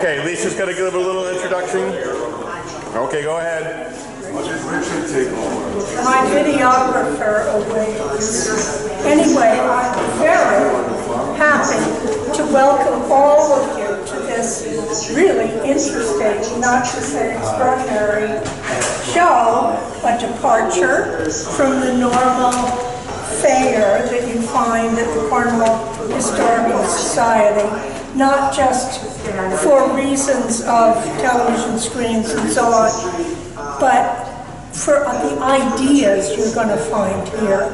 Okay, Lisa's going to give a little introduction. Okay, go ahead. My videographer awaits. Anyway, I'm very happy to welcome all of you to this really interesting, not to say extraordinary show, a departure from the normal fare that you find at the Cornwall Historical Society. Not just for reasons of television screens and so on, but for the ideas you're going to find here.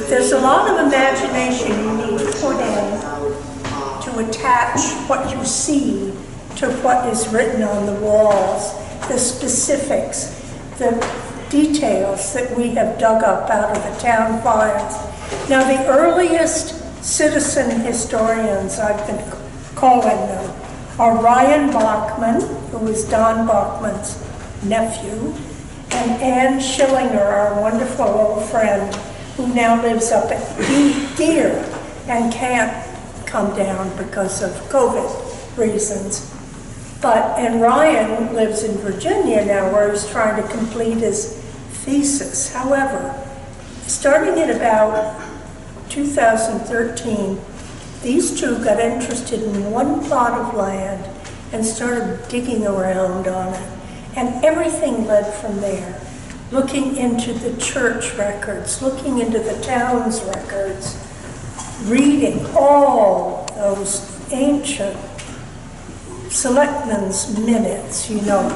There's a lot of imagination you need to put in to attach what you see to what is written on the walls, the specifics, the details that we have dug up out of the town files. Now, the earliest citizen historians, I've been calling them, are Ryan Bachman, who is Don Bachman's nephew, and Ann Schillinger, our wonderful old friend, who now lives up at Deer and can't come down because of COVID reasons. And Ryan lives in Virginia now, where he's trying to complete his thesis. However, starting at about 2013, these two got interested in one plot of land and started digging around on it. And everything led from there, looking into the church records, looking into the town's records, reading all those ancient selectmen's minutes, you know,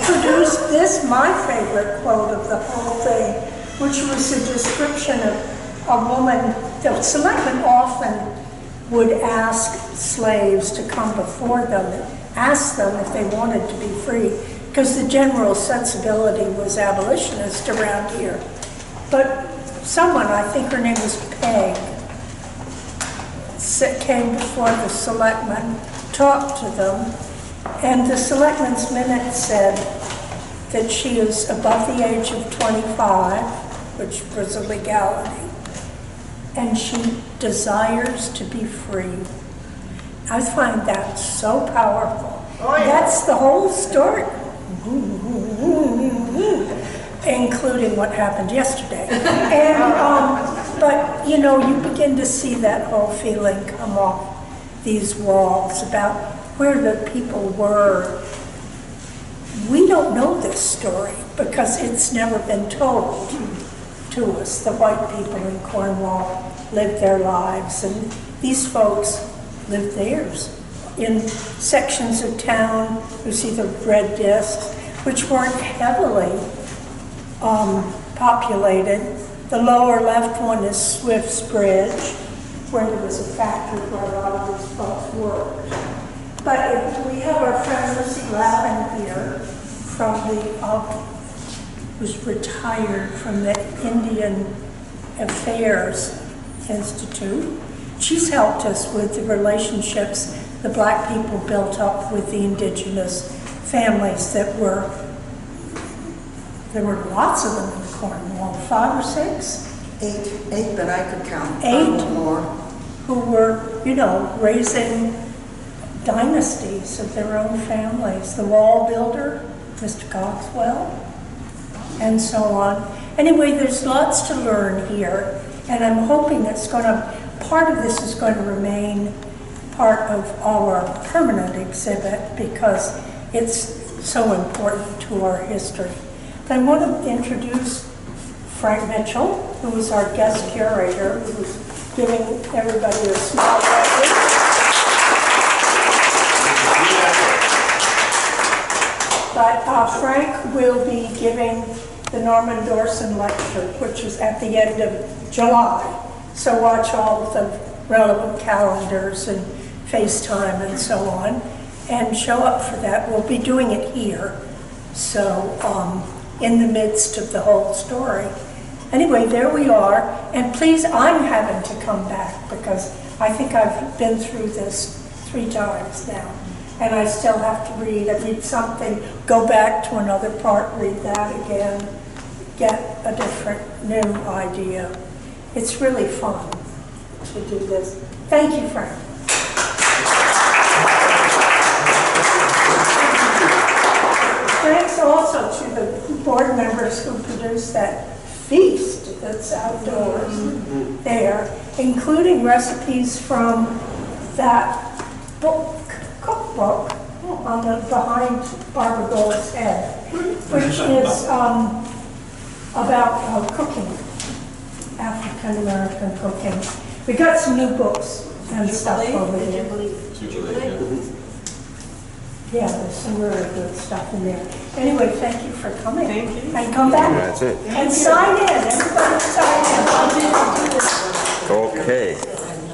produced this, my favorite quote of the whole thing, which was a description of a woman. The selectmen often would ask slaves to come before them and ask them if they wanted to be free, because the general sensibility was abolitionist around here. But someone, I think her name was Peg, came before the selectmen, talked to them, and the selectmen's minute said that she is above the age of 25, which was a legality, and she desires to be free. I find that so powerful. Oh, yeah. That's the whole story, including what happened yesterday. And but you know, you begin to see that whole feeling come off these walls about where the people were. We don't know this story because it's never been told to us. The white people in Cornwall lived their lives, and these folks lived theirs in sections of town. You see the red discs, which weren't heavily populated. The lower left one is Swift's Bridge, where there was a factory where a lot of these folks worked. But we have our friend Lucy Lavin here from who's retired from the Indian Affairs Institute. She's helped us with the relationships the black people built up with the indigenous families that were, there were lots of them in Cornwall, 5 or 6? Eight, but I could count. 8 more. Who were, you know, raising dynasties of their own families. The wall builder, Mr. Coxwell, and so on. Anyway, there's lots to learn here, and I'm hoping it's going to, part of this is going to remain part of our permanent exhibit because it's so important to our history. But I want to introduce Frank Mitchell, who is our guest curator, who's giving everybody a small record. But Frank will be giving the Norman Dorson lecture, which is at the end of July. So watch all of the relevant calendars and FaceTime and so on, and show up for that. We'll be doing it here, so in the midst of the whole story. Anyway, there we are, and please, I'm having to come back because I think I've been through this 3 times now, and I still have to read. I read something, go back to another part, read that again, get a different new idea. It's really fun to do this. Thank you, Frank. board members who produced that feast that's outdoors there, including recipes from that book, cookbook on the behind Barbara Gold's head, which is about cooking, African American cooking. We got some new books and stuff over there. Yeah, there's some really good stuff in there. Anyway, thank you for coming. Thank you. And come back. That's it. And sign in. Everybody sign in. Okay.